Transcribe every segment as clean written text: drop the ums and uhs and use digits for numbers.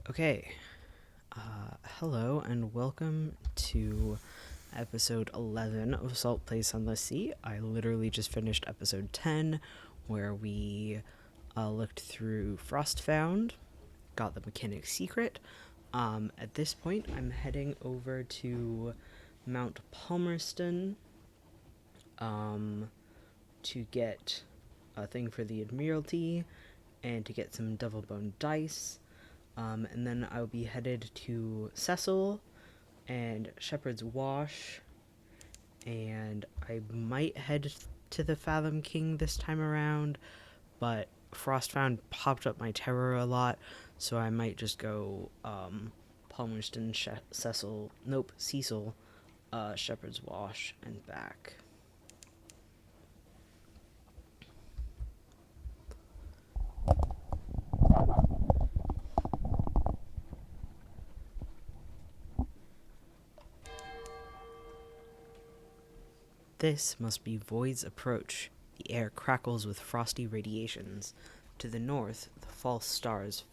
Okay, hello and welcome to episode 11 of Salt Plays Sunless Sea. I literally just finished episode 10, where we looked through Frostfound, got the mechanic's secret. At this point, I'm heading over to Mount Palmerston to get a thing for the Admiralty and to get some double bone dice. And then I'll be headed to Cecil and Shepherd's Wash, and I might head to the Fathom King this time around, but Frostfound popped up my terror a lot, so I might just go Palmerston, Cecil, Shepherd's Wash, and back. This must be Void's approach. The air crackles with frosty radiations. To the north, the false stars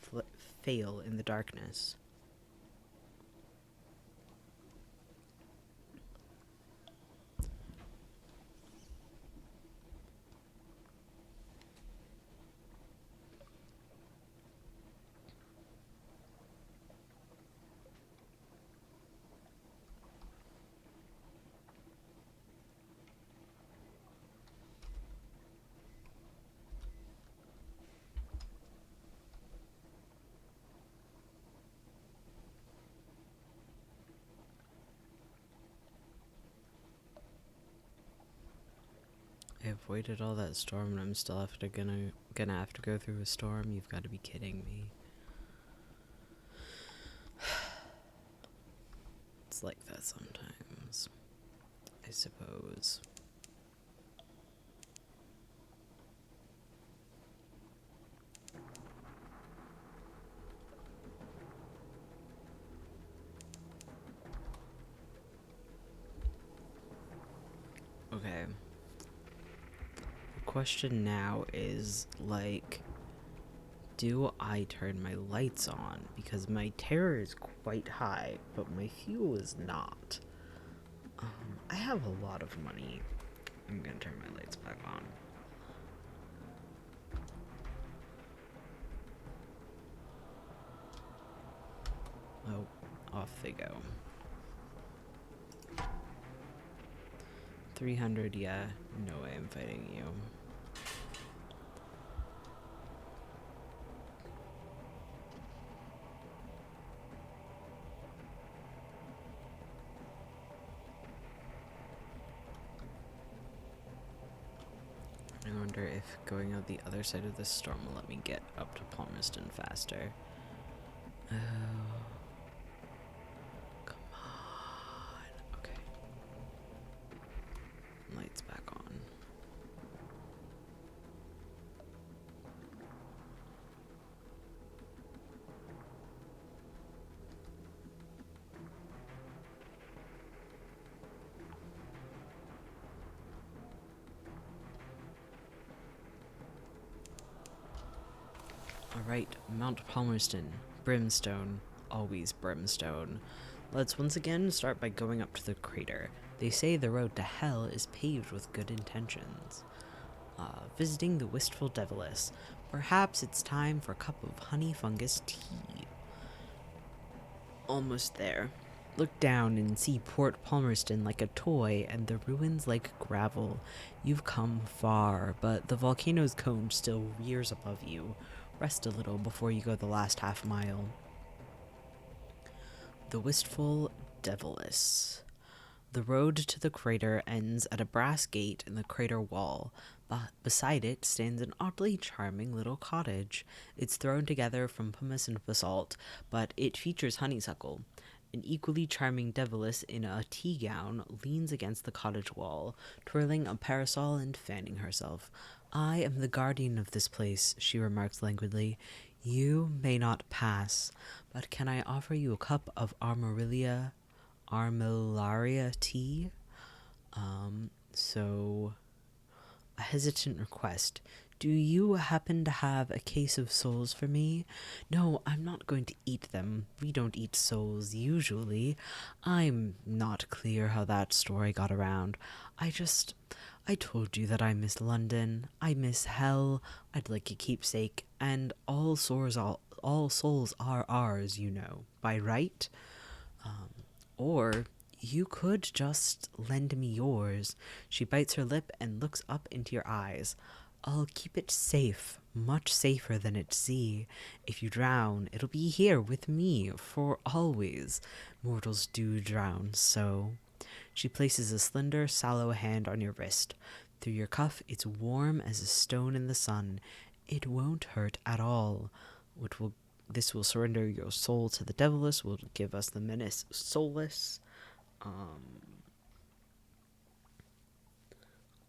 fail in the darkness. I avoided all that storm and I'm still gonna have to go through a storm? You've got to be kidding me. It's like that sometimes, I suppose. Okay. The question now is, like, do I turn my lights on? Because my terror is quite high, but my fuel is not. I have a lot of money. I'm gonna turn my lights back on. Oh, off they go. 300, yeah. No way I'm fighting you. I wonder if going out the other side of this storm will let me get up to Palmerston faster. Oh. Come on. Okay. Lights back on. Alright, Mount Palmerston. Brimstone. Always brimstone. Let's once again start by going up to the crater. They say the road to hell is paved with good intentions. Visiting the wistful Deviless. Perhaps it's time for a cup of honey fungus tea. Almost there. Look down and see Port Palmerston like a toy and the ruins like gravel. You've come far, but the volcano's cone still rears above you. Rest a little before you go the last half mile. The wistful Deviless. The road to the crater ends at a brass gate in the crater wall. Beside it stands an oddly charming little cottage. It's thrown together from pumice and basalt, but it features honeysuckle. An equally charming Deviless in a tea gown leans against the cottage wall, twirling a parasol and fanning herself. I am the guardian of this place, she remarks languidly. You may not pass, but can I offer you a cup of armillaria tea? So a hesitant request. Do you happen to have a case of souls for me? No, I'm not going to eat them. We don't eat souls usually. I'm not clear how that story got around. I told you that I miss London. I miss hell. I'd like a keepsake, and all souls are ours, you know, by right. Or you could just lend me yours. She bites her lip and looks up into your eyes. I'll keep it safe, much safer than at sea. If you drown, it'll be here with me for always. Mortals do drown, so. She places a slender, sallow hand on your wrist. Through your cuff, it's warm as a stone in the sun. It won't hurt at all. This will surrender your soul to the Deviless, will give us the menace soulless.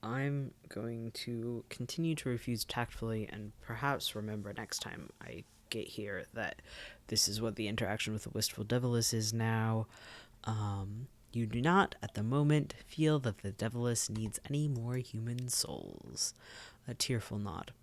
I'm going to continue to refuse tactfully and perhaps remember next time I get here that this is what the interaction with the Wistful Deviless is now. You do not, at the moment, feel that the Deviless needs any more human souls. A tearful nod.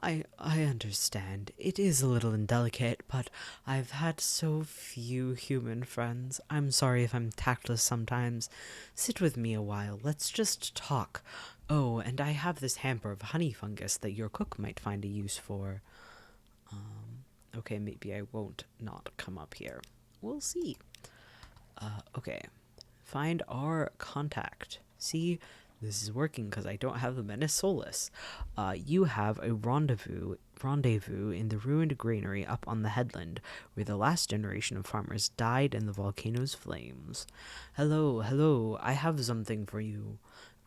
I understand. It is a little indelicate, but I've had so few human friends. I'm sorry if I'm tactless sometimes. Sit with me a while. Let's just talk. Oh, and I have this hamper of honey fungus that your cook might find a use for. Okay, maybe I won't not come up here. We'll see. Okay. Find our contact. See, this is working because I don't have the menace soulless. You have a rendezvous in the ruined granary up on the headland, where the last generation of farmers died in the volcano's flames. Hello, hello, I have something for you.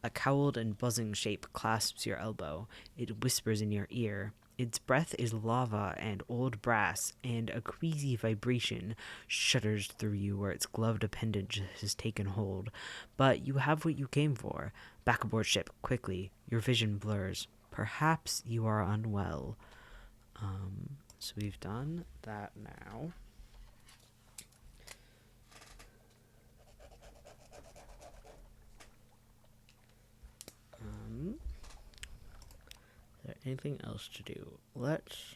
A cowled and buzzing shape clasps your elbow. It whispers in your ear. Its breath is lava and old brass, and a queasy vibration shudders through you where its gloved appendage has taken hold. But you have what you came for. Back aboard ship, quickly. Your vision blurs. Perhaps you are unwell. So we've done that now. Is there anything else to do? Let's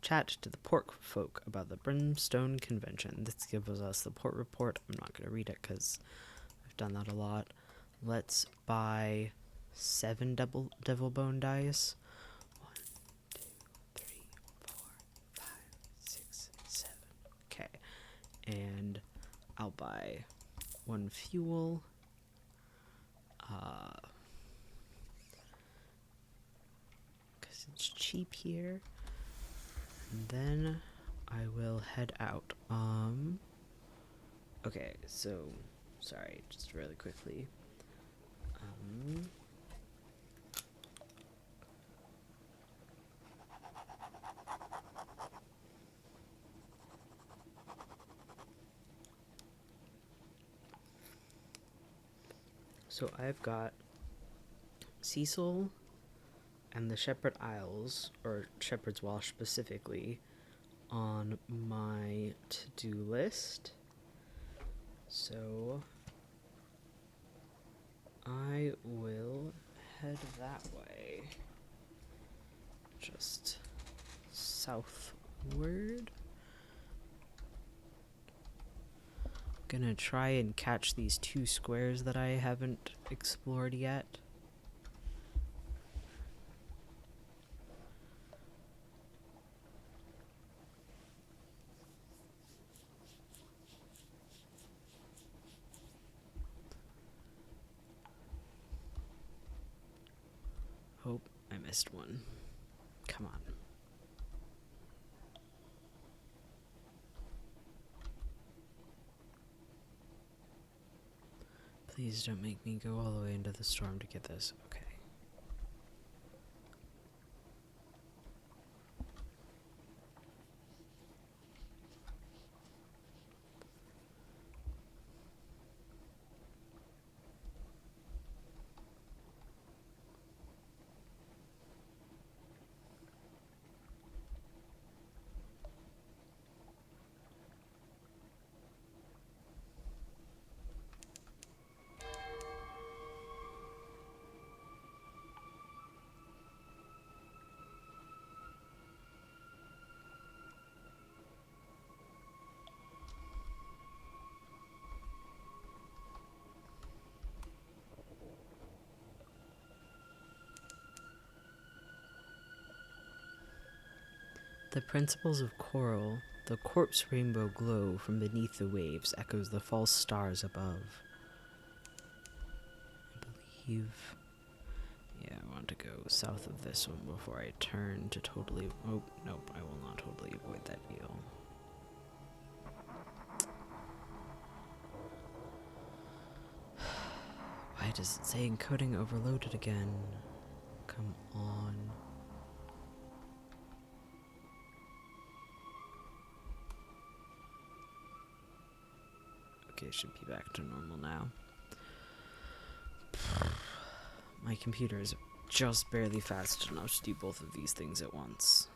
chat to the port folk about the Brimstone Convention. This gives us the port report. I'm not going to read it because I've done that a lot. Let's buy 7 devil bone dice. 1, 2, 3, 4, 5, 6, 7. Okay. And I'll buy 1 fuel. Because it's cheap here. And then I will head out. Okay, so sorry, just really quickly. So I've got Cecil and the Shepherd Isles, or Shepherd's Walsh specifically, on my to-do list. So I will head that way. Just southward. Gonna try and catch these 2 squares that I haven't explored yet. Oh, I missed one. Come on. Please don't make me go all the way into the storm to get this. Okay. The principles of coral, the corpse rainbow glow from beneath the waves echoes the false stars above. I believe... Yeah, I want to go south of this one before I turn to totally... Oh, nope, I will not totally avoid that deal. Why does it say encoding overloaded again? Come on. Okay, it should be back to normal now. My computer is just barely fast enough to do both of these things at once.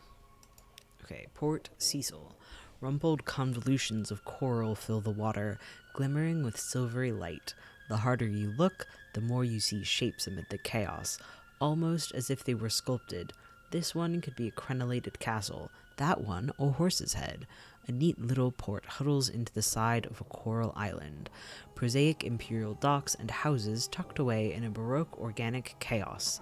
Okay, Port Cecil. Rumpled convolutions of coral fill the water, glimmering with silvery light. The harder you look, the more you see shapes amid the chaos, almost as if they were sculpted. This one could be a crenellated castle, that one a horse's head. A neat little port huddles into the side of a coral island. Prosaic imperial docks and houses tucked away in a baroque organic chaos.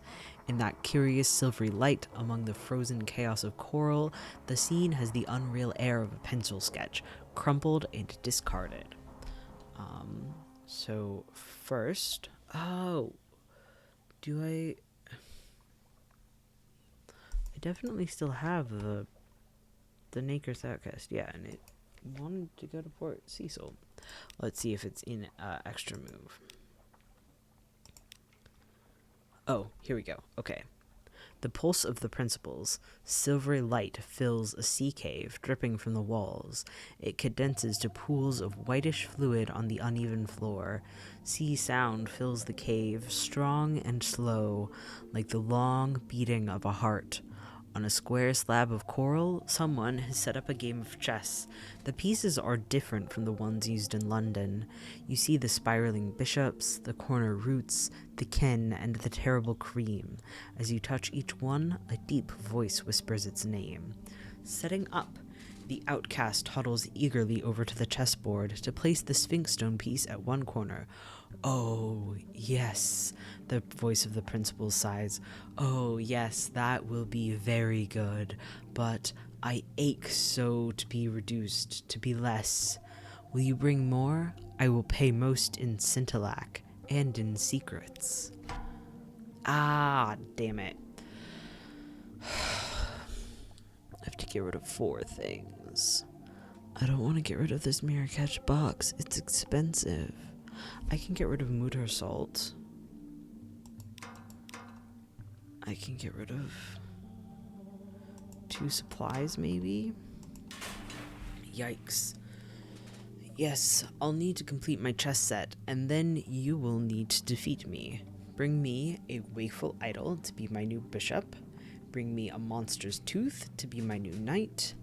In that curious silvery light among the frozen chaos of coral, the scene has the unreal air of a pencil sketch, crumpled and discarded. So first... Oh! Do I definitely still have the Naker's Outcast, yeah, and it wanted to go to Port Cecil. Let's see if it's in extra move. Oh, here we go. Okay. The pulse of the principles. Silvery light fills a sea cave dripping from the walls. It condenses to pools of whitish fluid on the uneven floor. Sea sound fills the cave, strong and slow, like the long beating of a heart. On a square slab of coral, someone has set up a game of chess. The pieces are different from the ones used in London. You see the spiraling bishops, the corner roots, the ken, and the terrible cream. As you touch each one, a deep voice whispers its name. Setting up, the outcast huddles eagerly over to the chessboard to place the Sphinx stone piece at one corner. Oh, yes, the voice of the principal sighs. Oh, yes, that will be very good, but I ache so to be reduced, to be less. Will you bring more? I will pay most in scintillac and in secrets. Ah, damn it. I have to get rid of 4 things. I don't want to get rid of this mirror catch box. It's expensive. I can get rid of Mutter salt. I can get rid of 2 supplies, maybe? Yikes. Yes, I'll need to complete my chess set, and then you will need to defeat me. Bring me a wakeful idol to be my new bishop. Bring me a monster's tooth to be my new knight.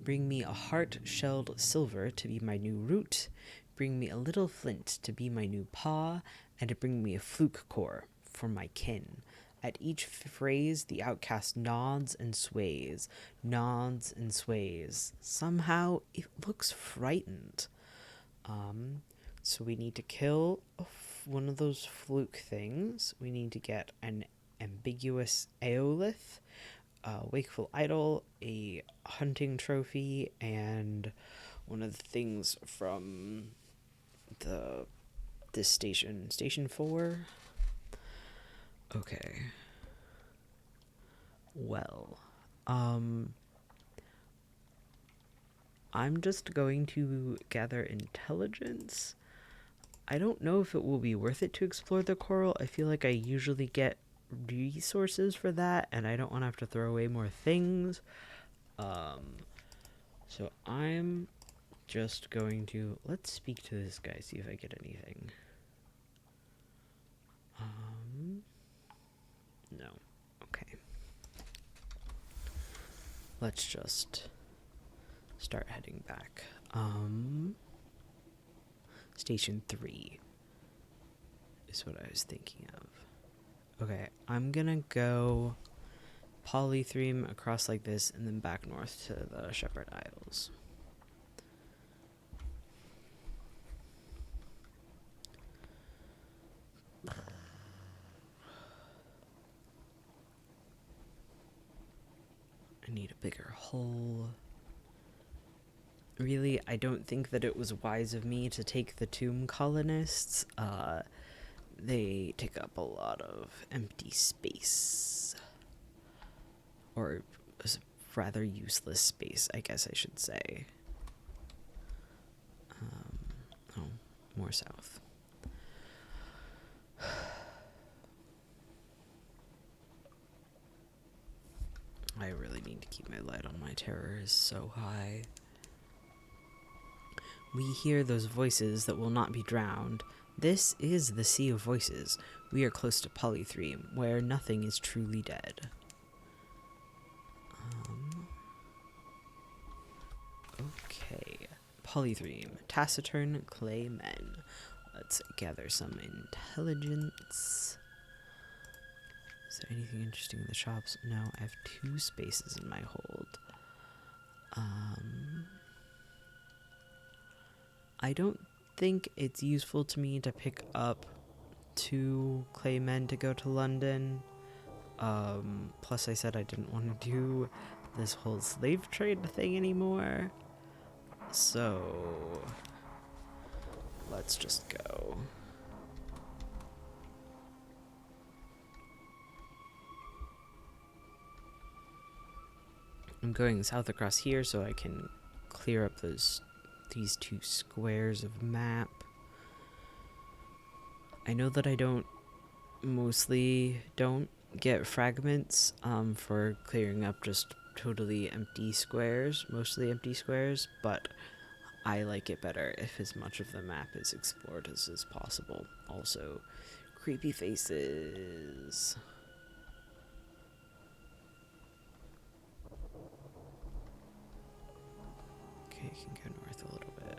Bring me a heart-shelled silver to be my new root. Bring me a little flint to be my new paw, and bring me a fluke core for my kin. At each phrase, the outcast nods and sways, nods and sways. Somehow, it looks frightened. So we need to kill one of those fluke things. We need to get an ambiguous aeolith, a wakeful idol, a hunting trophy, and one of the things from this station 4. Okay. Well, I'm just going to gather intelligence. I don't know if it will be worth it to explore the coral. I feel like I usually get resources for that, and I don't want to have to throw away more things. So I'm just going to... Let's speak to this guy, see if I get anything. No. Okay. Let's just start heading back. Station 3 is what I was thinking of. Okay, I'm gonna go polythreme across like this and then back north to the Shepherd Isles. I need a bigger hole. Really, I don't think that it was wise of me to take the tomb colonists. They take up a lot of empty space. Or rather useless space, I guess I should say. Oh, more south. I really need to keep my light on. My terror is so high. We hear those voices that will not be drowned. This is the Sea of Voices. We are close to Polythreme, where nothing is truly dead. Okay. Polythreme. Taciturn clay men. Let's gather some intelligence. Is there anything interesting in the shops? No, I have 2 spaces in my hold. I don't think it's useful to me to pick up 2 clay men to go to London. Plus I said I didn't want to do this whole slave trade thing anymore. So let's just go. I'm going south across here so I can clear up these 2 squares of map. I know that I mostly don't get fragments for clearing up just totally empty squares, mostly empty squares, but I like it better if as much of the map is explored as is possible. Also, creepy faces. Okay, you can go north a little bit.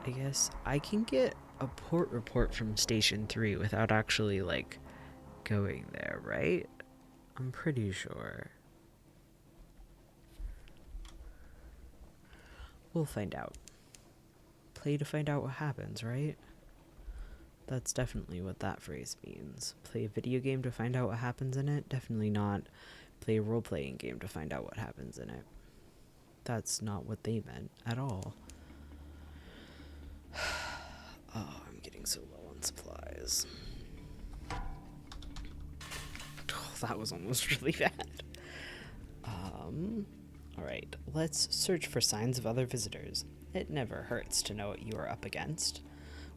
I guess I can get a port report from Station 3 without actually, like, going there, right? I'm pretty sure. We'll find out. Play to find out what happens, right? That's definitely what that phrase means. Play a video game to find out what happens in it? Definitely not play a role-playing game to find out what happens in it. That's not what they meant at all. Oh, I'm getting so low on supplies. Oh, that was almost really bad. Alright, let's search for signs of other visitors. It never hurts to know what you are up against.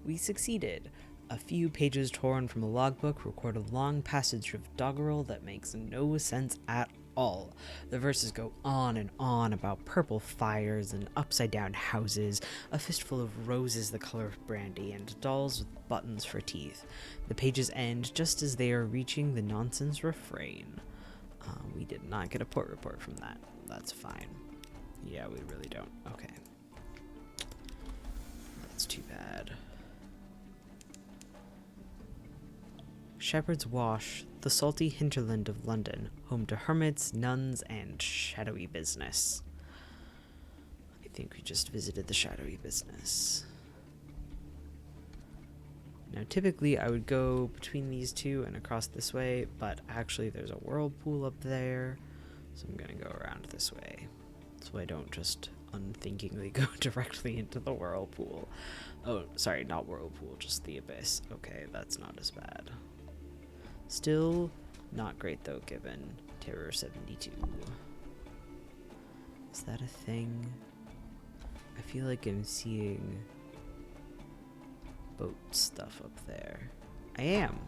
We succeeded. A few pages torn from a logbook record a long passage of doggerel that makes no sense at all. The verses go on and on about purple fires and upside-down houses, a fistful of roses the color of brandy, and dolls with buttons for teeth. The pages end just as they are reaching the nonsense refrain. We did not get a port report from that. That's fine. Yeah, we really don't. Okay. That's too bad. Shepherd's Wash, the salty hinterland of London, home to hermits, nuns, and shadowy business. I think we just visited the shadowy business. Now, typically I would go between these 2 and across this way, but actually there's a whirlpool up there, so I'm gonna go around this way, so I don't just unthinkingly go directly into the whirlpool. Oh, sorry, not whirlpool, just the abyss. Okay, that's not as bad. Still not great though, given Terror 72. Is that a thing? I feel like I'm seeing boat stuff up there. I am.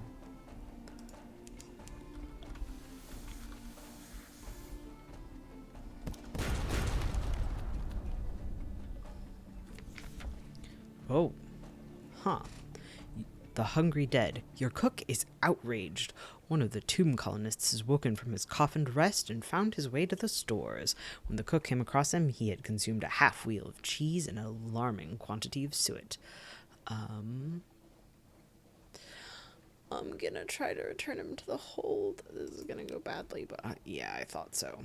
Oh. Huh. The hungry dead. Your cook is outraged. One of the tomb colonists has woken from his coffined rest and found his way to the stores. When the cook came across him, he had consumed a half-wheel of cheese and an alarming quantity of suet. I'm gonna try to return him to the hold. This is gonna go badly, but yeah, I thought so.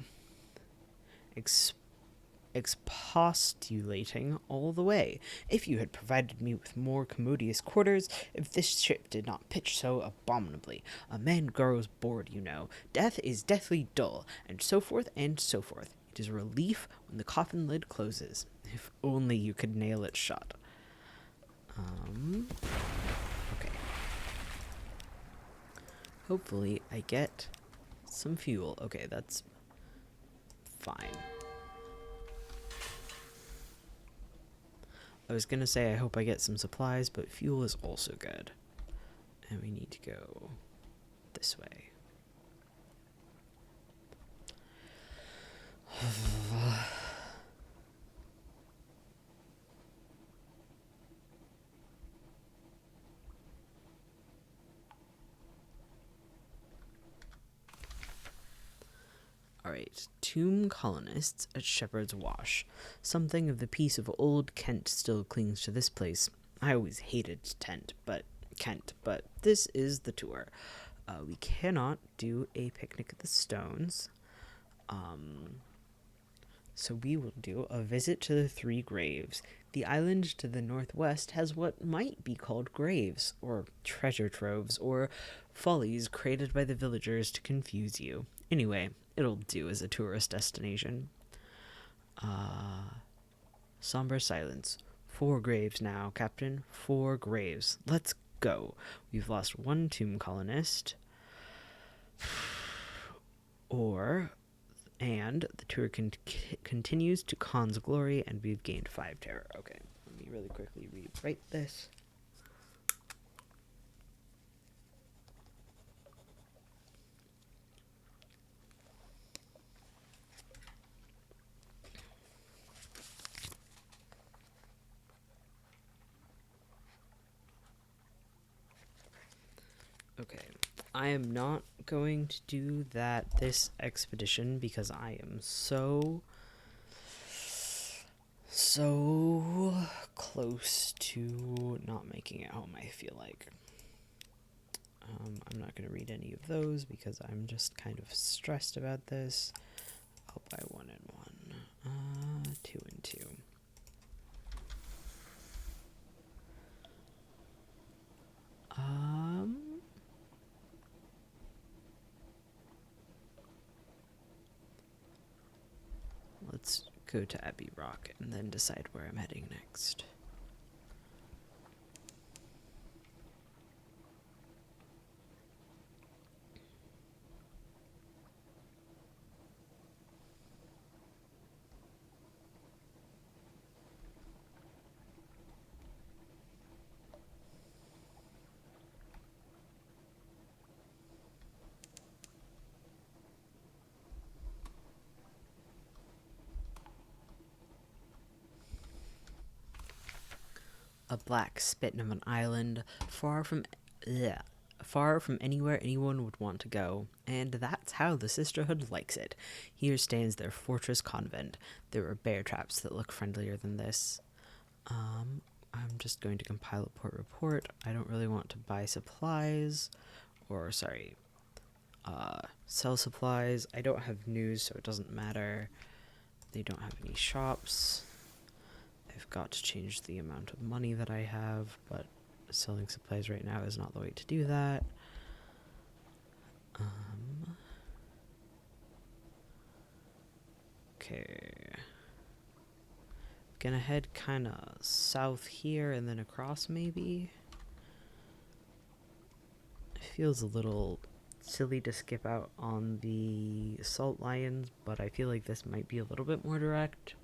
expostulating all the way. If you had provided me with more commodious quarters, if this ship did not pitch so abominably. A man grows bored, you know. Death is deathly dull, and so forth and so forth. It is a relief when the coffin lid closes. If only you could nail it shut. Okay. Hopefully I get some fuel. Okay, that's fine. I was gonna say I hope I get some supplies, but fuel is also good. And we need to go this way. Alright, tomb colonists at Shepherd's Wash. Something of the peace of old Kent still clings to this place. I always hated Kent, but this is the tour. We cannot do a picnic at the stones. So we will do a visit to the 3 graves. The island to the northwest has what might be called graves, or treasure troves, or follies created by the villagers to confuse you. Anyway, it'll do as a tourist destination. Somber silence. 4 graves now, Captain. 4 graves. Let's go. We've lost 1 tomb colonist. And the tour continues to Khan's glory, and we've gained 5 terror. Okay, let me really quickly rewrite this. Okay, I am not going to do this expedition because I am so close to not making it home, I feel like. I'm not going to read any of those because I'm just kind of stressed about this. I'll buy 1 and 1. 2 and 2. Let's go to Abbey Rock and then decide where I'm heading next. A black spit of an island, far from anywhere anyone would want to go, and that's how the Sisterhood likes it. Here stands their fortress convent. There are bear traps that look friendlier than this. I'm just going to compile a port report. I don't really want to buy supplies, sell supplies. I don't have news, so it doesn't matter. They don't have any shops. I've got to change the amount of money that I have, but selling supplies right now is not the way to do that. Okay. Gonna head kind of south here and then across maybe. It feels a little silly to skip out on the salt lions, but I feel like this might be a little bit more direct.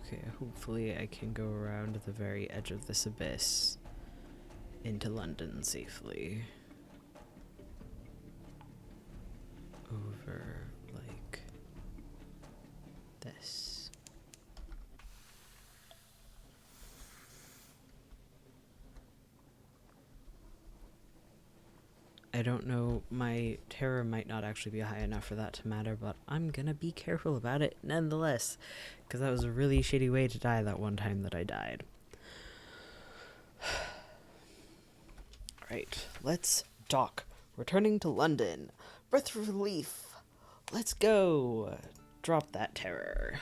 Okay, hopefully I can go around the very edge of this abyss into London safely. Over like this. I don't know, my terror might not actually be high enough for that to matter, but I'm gonna be careful about it nonetheless, because that was a really shitty way to die that one time that I died. Alright, let's dock. Returning to London. Breath of relief. Let's go. Drop that terror.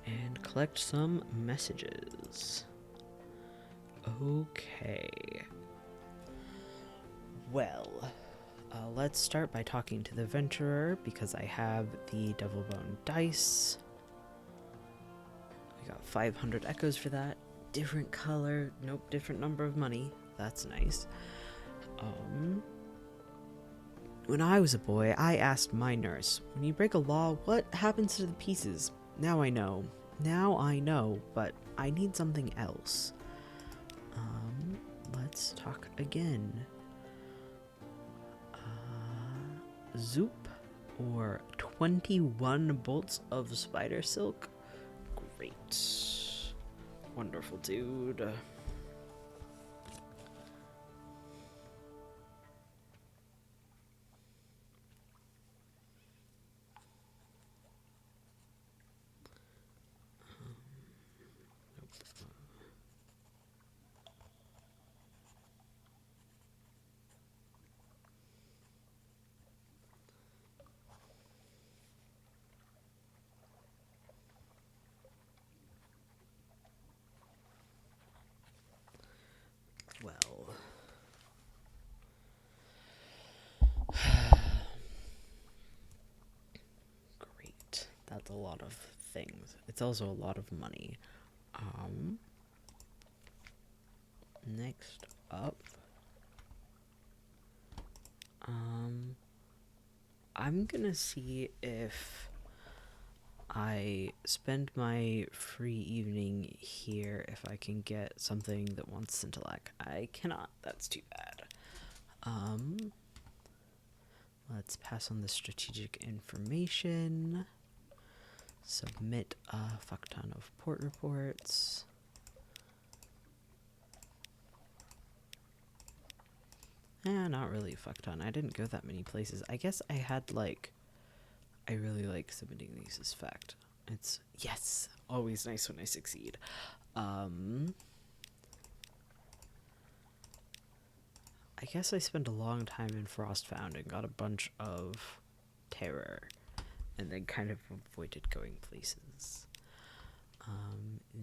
And collect some messages. Okay. Well, let's start by talking to the Venturer, because I have the Devil Bone dice. We got 500 echoes for that. Different color, nope, different number of money. That's nice. When I was a boy, I asked my nurse, when you break a law, what happens to the pieces? Now I know. Now I know, but I need something else. Let's talk again. Zoop, or 21 bolts of spider silk. Great. Wonderful, dude. Well, great. That's a lot of things. It's also a lot of money. Next up, I'm gonna see if I spend my free evening here if I can get something that wants Scintillak. I cannot. That's too bad. Let's pass on the strategic information. Submit a fuck ton of port reports. Not really a fuck ton. I didn't go that many places. I guess I had like... I really like submitting these as fact. It's, yes, always nice when I succeed. I guess I spent a long time in Frostfound and got a bunch of terror, and then kind of avoided going places.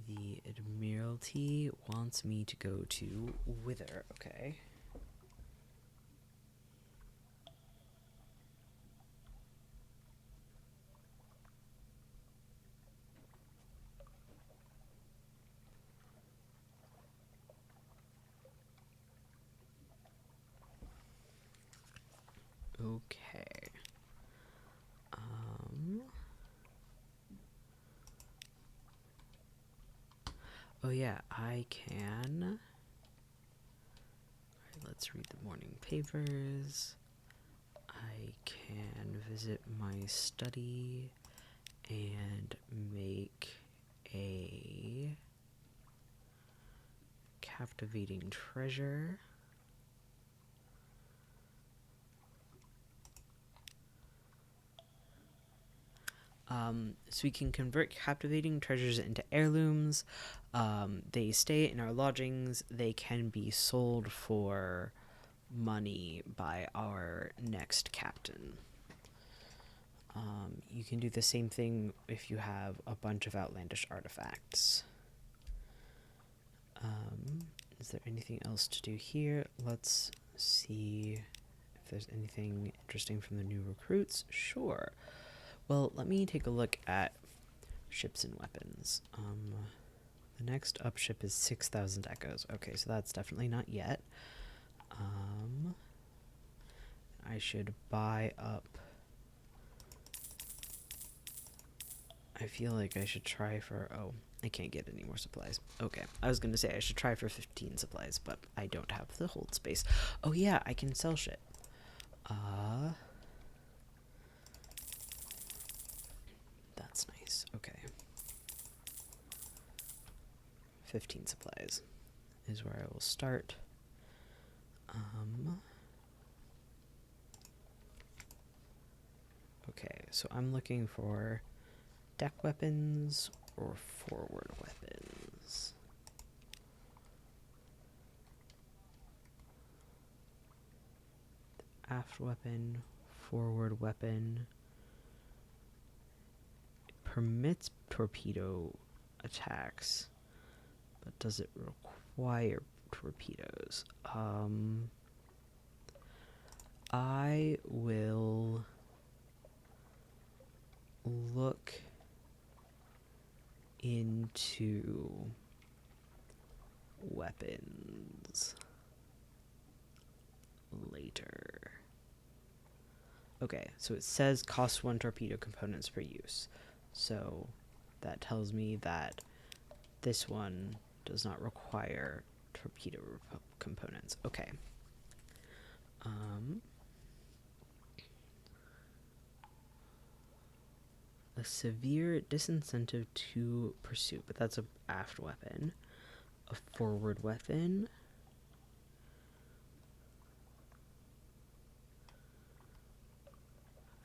The Admiralty wants me to go to Wither, okay. Okay. Oh yeah, I can. Alright, let's read the morning papers. I can visit my study and make a captivating treasure. So we can convert captivating treasures into heirlooms. They stay in our lodgings. They can be sold for money by our next captain. You can do the same thing if you have a bunch of outlandish artifacts. Is there anything else to do here? Let's see if there's anything interesting from the new recruits. Sure. Well, let me take a look at ships and weapons. The next up ship is 6,000 echoes. Okay, so that's definitely not yet. I should buy up I feel like I should try for... Oh, I can't get any more supplies. Okay, I was gonna say I should try for 15 supplies, but I don't have the hold space. Oh yeah, I can sell shit. That's nice. Okay. 15 supplies is where I will start. Okay, so I'm looking for deck weapons or forward weapons. Aft weapon, forward weapon. It permits torpedo attacks, but does it require torpedoes? I will look into weapons later. Okay, so it says costs 1 torpedo components per use. So that tells me that this one does not require torpedo components. Okay. A severe disincentive to pursue, but that's a aft weapon. A forward weapon.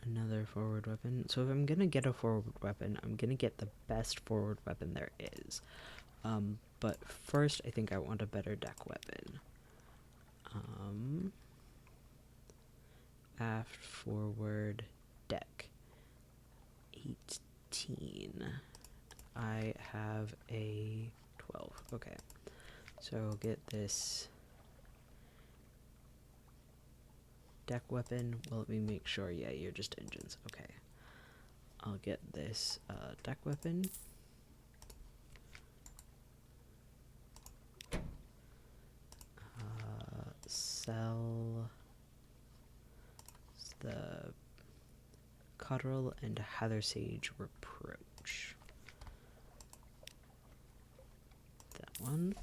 Another forward weapon. So if I'm gonna get a forward weapon, I'm gonna get the best forward weapon there is. But first, I think I want a better deck weapon. Aft, forward, deck. 18. I have a 12. Okay. So I'll get this deck weapon. Well, let me make sure. Yeah, you're just engines. Okay. I'll get this deck weapon. Sell the Cotterell and Hathersage Reproach. That one.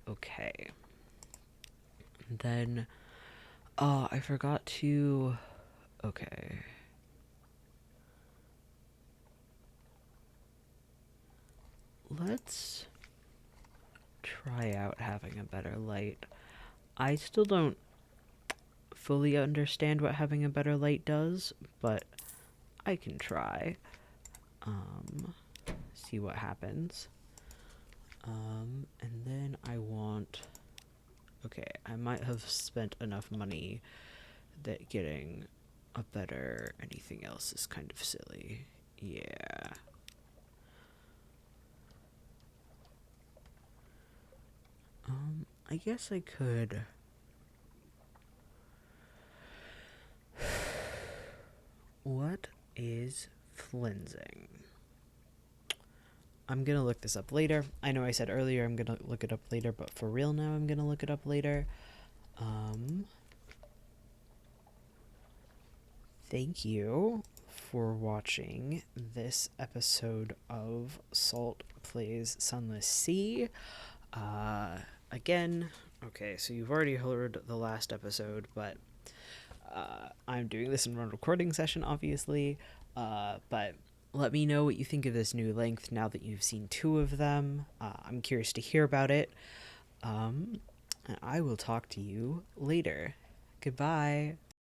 Okay. And then, I forgot to, okay. Let's try out having a better light. I still don't fully understand what having a better light does, but I can try. See what happens. And then I want... Okay, I might have spent enough money that getting a better anything else is kind of silly. Yeah. I guess I could... What is flensing? I'm gonna look this up later. I know I said earlier I'm gonna look it up later, but for real now I'm gonna look it up later. Thank you for watching this episode of Salt Plays Sunless Sea. Again, okay, so you've already heard the last episode, but I'm doing this in one recording session, obviously, but let me know what you think of this new length now that you've seen 2 of them. I'm curious to hear about it, and I will talk to you later. Goodbye.